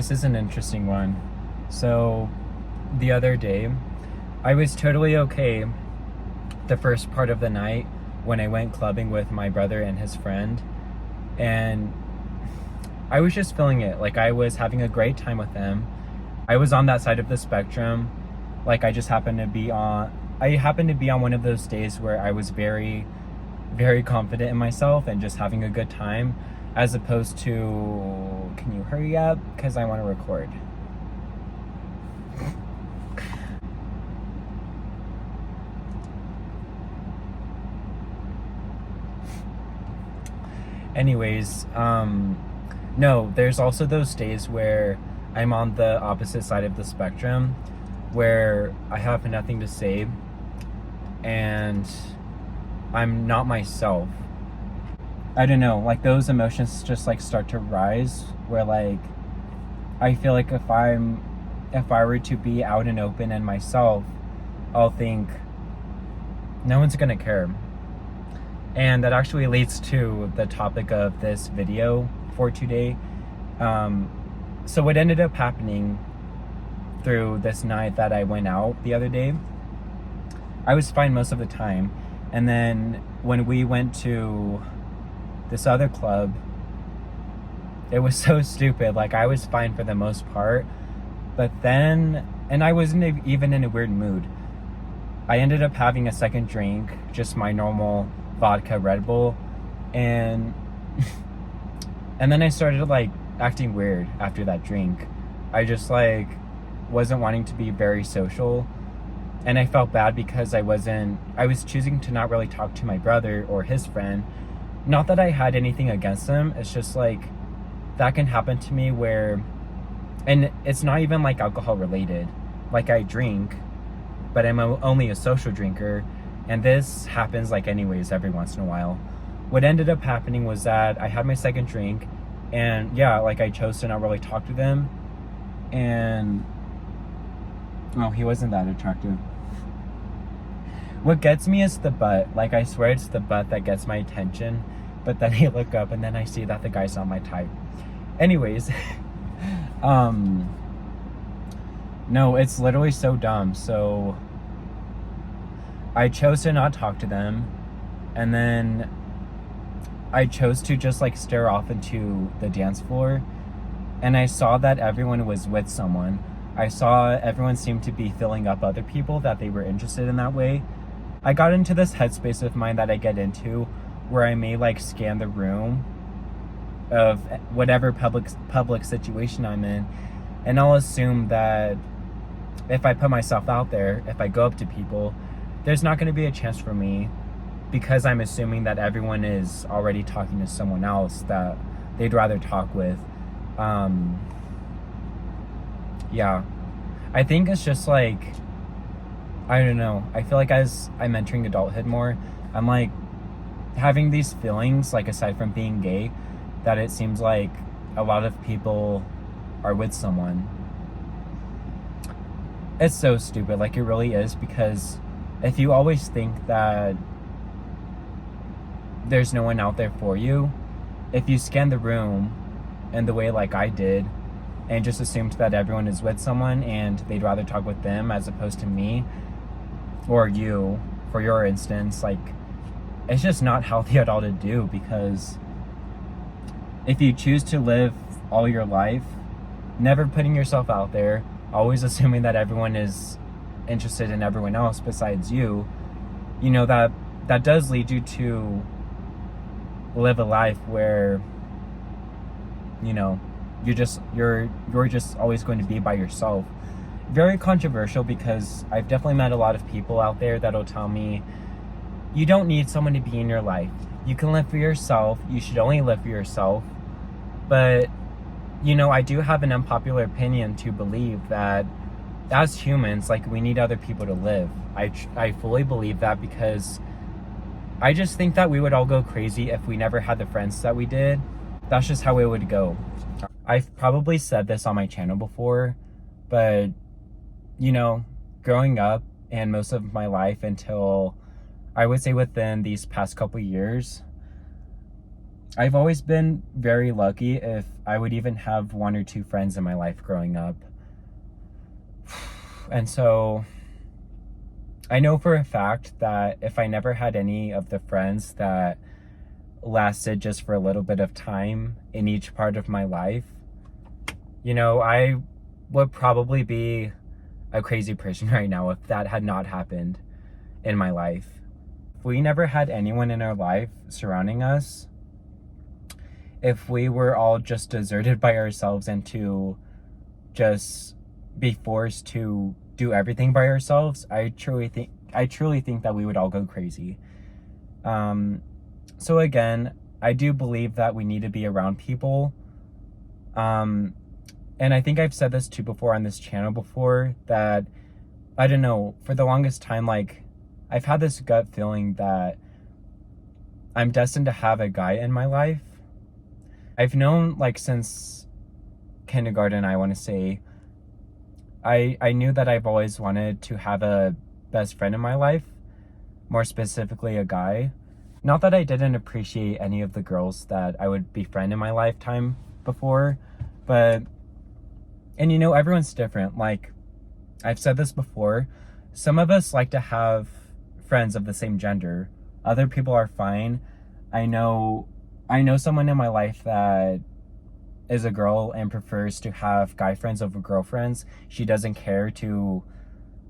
this is an interesting one. So, the other day, I was totally okay the first part of the night when I went clubbing with my brother and his friend. And I was just feeling it. Like, I was having a great time with them. I was on that side of the spectrum. Like, I happened to be on one of those days where I was very, very confident in myself and just having a good time, as opposed to, can you hurry up? Because I want to record. Anyways, no, there's also those days where I'm on the opposite side of the spectrum, where I have nothing to say and I'm not myself. I don't know, like those emotions just like start to rise, where like I feel like if I were to be out and open and myself, I'll think no one's gonna care. And that actually leads to the topic of this video for today. So what ended up happening through this night that I went out the other day, I was fine most of the time. And then when we went to this other club, it was so stupid. Like, I was fine for the most part, but then, and I wasn't even in a weird mood. I ended up having a second drink, just my normal vodka Red Bull, and then I started like acting weird after that drink. I just like wasn't wanting to be very social, and I felt bad because I was choosing to not really talk to my brother or his friend. Not that I had anything against them, it's just like that can happen to me where, and it's not even like alcohol related, like I drink, but I'm only a social drinker. And this happens like anyways every once in a while. What ended up happening was that I had my second drink, and yeah, like I chose to not really talk to them. And oh, he wasn't that attractive. What gets me is the butt. Like, I swear it's the butt that gets my attention. But then I look up and then I see that the guy's not my type. Anyways, no, it's literally so dumb. So I chose to not talk to them, and then I chose to just like stare off into the dance floor, and I saw that everyone was with someone. I saw everyone seemed to be filling up other people that they were interested in that way. I got into this headspace of mine that I get into, where I may like scan the room of whatever public situation I'm in, and I'll assume that if I put myself out there, if I go up to people, there's not going to be a chance for me, because I'm assuming that everyone is already talking to someone else that they'd rather talk with. Yeah, I think it's just like, I don't know, I feel like as I'm entering adulthood more, I'm like having these feelings, like aside from being gay, that it seems like a lot of people are with someone. It's so stupid, like it really is, because if you always think that there's no one out there for you, if you scan the room in the way like I did and just assumed that everyone is with someone and they'd rather talk with them as opposed to me or you, for your instance, like, it's just not healthy at all to do. Because if you choose to live all your life never putting yourself out there, always assuming that everyone is interested in everyone else besides you, you know, that does lead you to live a life where, you know, you're just always going to be by yourself. Very controversial, because I've definitely met a lot of people out there that'll tell me, you don't need someone to be in your life. You can live for yourself. You should only live for yourself. But, you know, I do have an unpopular opinion to believe that as humans, like, we need other people to live. I fully believe that, because I just think that we would all go crazy if we never had the friends that we did. That's just how it would go. I've probably said this on my channel before, but, you know, growing up and most of my life until, I would say, within these past couple years, I've always been very lucky if I would even have one or two friends in my life growing up. And so I know for a fact that if I never had any of the friends that lasted just for a little bit of time in each part of my life, I would probably be a crazy person right now if that had not happened in my life. If we never had anyone in our life surrounding us, if we were all just deserted by ourselves and to just be forced to do everything by ourselves, I truly think that we would all go crazy. So again, I do believe that we need to be around people. And I think I've said this too before on this channel before, that I don't know, for the longest time, like, I've had this gut feeling that I'm destined to have a guy in my life. I've known, like, since kindergarten, I want to say, I knew that I've always wanted to have a best friend in my life, more specifically a guy. Not that I didn't appreciate any of the girls that I would befriend in my lifetime before, but, and everyone's different. Like, I've said this before, some of us like to have friends of the same gender. Other people are fine. I know someone in my life that is a girl and prefers to have guy friends over girlfriends. She doesn't care to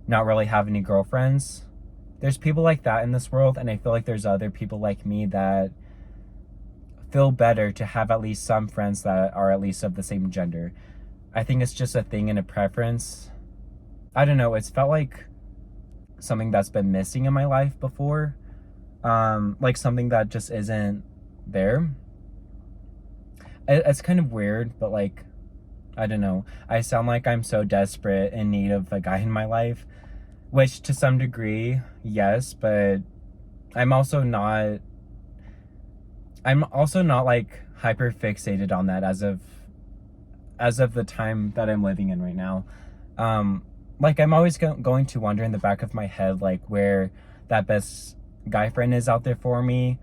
not really have any girlfriends. There's people like that in this world, and I feel like there's other people like me that feel better to have at least some friends that are at least of the same gender. I think it's just a thing and a preference. I don't know, it's felt like something that's been missing in my life before. Like something that just isn't there. It's kind of weird, but like, I don't know. I sound like I'm so desperate in need of a guy in my life, which to some degree, yes, but I'm also not like hyper fixated on that as of the time that I'm living in right now. Like, I'm always going to wonder in the back of my head, like, where that best guy friend is out there for me.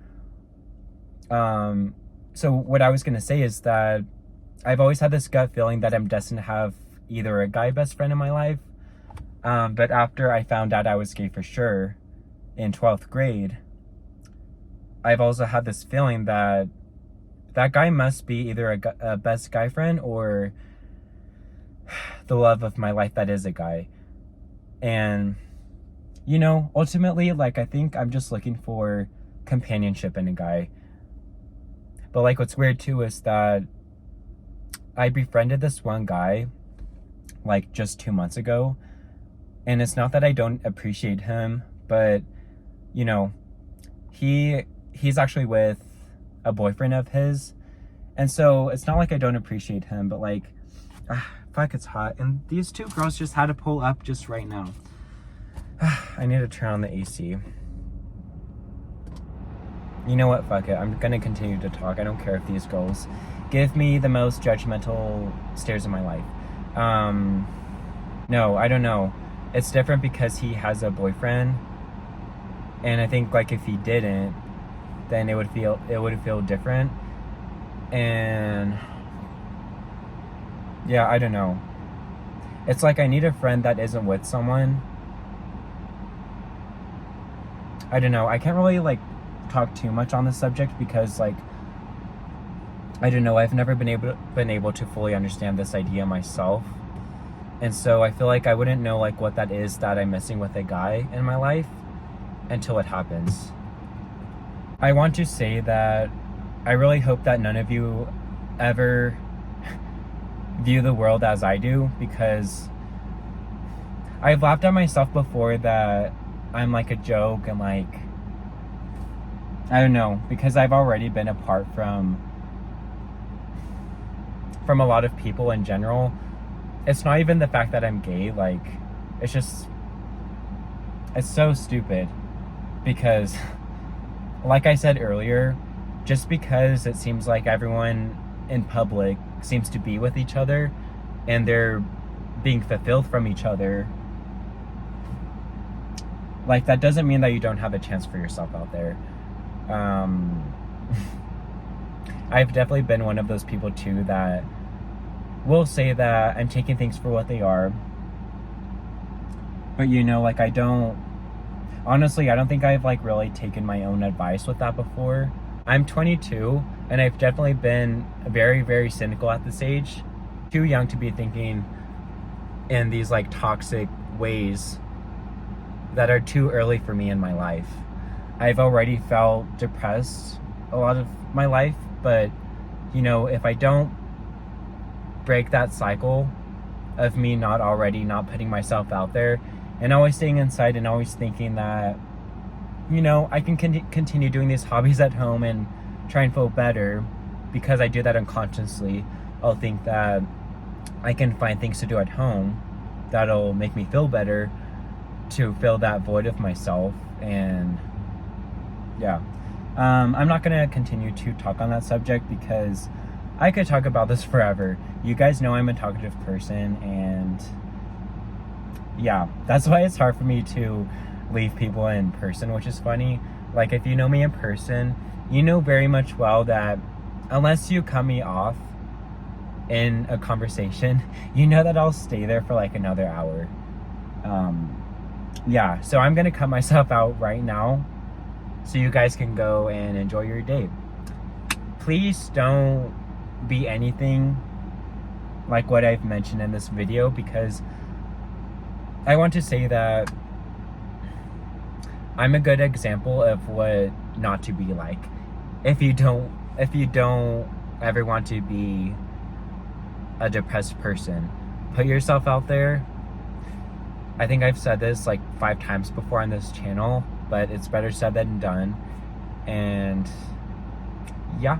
So what I was going to say is that I've always had this gut feeling that I'm destined to have either a guy best friend in my life. But after I found out I was gay for sure in 12th grade, I've also had this feeling that that guy must be either a best guy friend or the love of my life that is a guy. And, ultimately, like, I think I'm just looking for companionship in a guy. But, like, what's weird, too, is that I befriended this one guy, like, just 2 months ago. And it's not that I don't appreciate him, but, he's actually with a boyfriend of his. And so it's not like I don't appreciate him, but, like, fuck, it's hot. And these two girls just had to pull up just right now. I need to turn on the AC. You know what? Fuck it. I'm gonna continue to talk. I don't care if these girls give me the most judgmental stares in my life. No, I don't know. It's different because he has a boyfriend. And I think, like, if he didn't, then it would feel different. And yeah, I don't know. It's like I need a friend that isn't with someone. I don't know. I can't really, like, talk too much on this subject because, like, I don't know. I've never been able to fully understand this idea myself. And so I feel like I wouldn't know, like, what that is that I'm missing with a guy in my life until it happens. I want to say that I really hope that none of you ever view the world as I do, because I've laughed at myself before that I'm like a joke and, like, I don't know, because I've already been apart from a lot of people in general. It's not even the fact that I'm gay, like, it's just, it's so stupid because, like I said earlier, just because it seems like everyone in public seems to be with each other and they're being fulfilled from each other, like, that doesn't mean that you don't have a chance for yourself out there. I've definitely been one of those people too that will say that I'm taking things for what they are. But you know, like honestly, I don't think I've like really taken my own advice with that before. I'm 22 and I've definitely been very, very cynical at this age. Too young to be thinking in these like toxic ways that are too early for me in my life. I've already felt depressed a lot of my life, but you know, if I don't break that cycle of me not putting myself out there and always staying inside and always thinking that, you know, I can continue doing these hobbies at home and try and feel better, because I do that unconsciously. I'll think that I can find things to do at home that'll make me feel better to fill that void of myself. And yeah, I'm not gonna continue to talk on that subject because I could talk about this forever. You guys know I'm a talkative person, and yeah, that's why it's hard for me to leave people in person, which is funny. Like, if you know me in person, you know very much well that unless you cut me off in a conversation, you know that I'll stay there for like another hour. Yeah, so I'm gonna cut myself out right now so you guys can go and enjoy your day. Please don't be anything like what I've mentioned in this video, because I want to say that I'm a good example of what not to be like. If you don't ever want to be a depressed person, put yourself out there. I think I've said this like 5 times before on this channel, but it's better said than done. And yeah.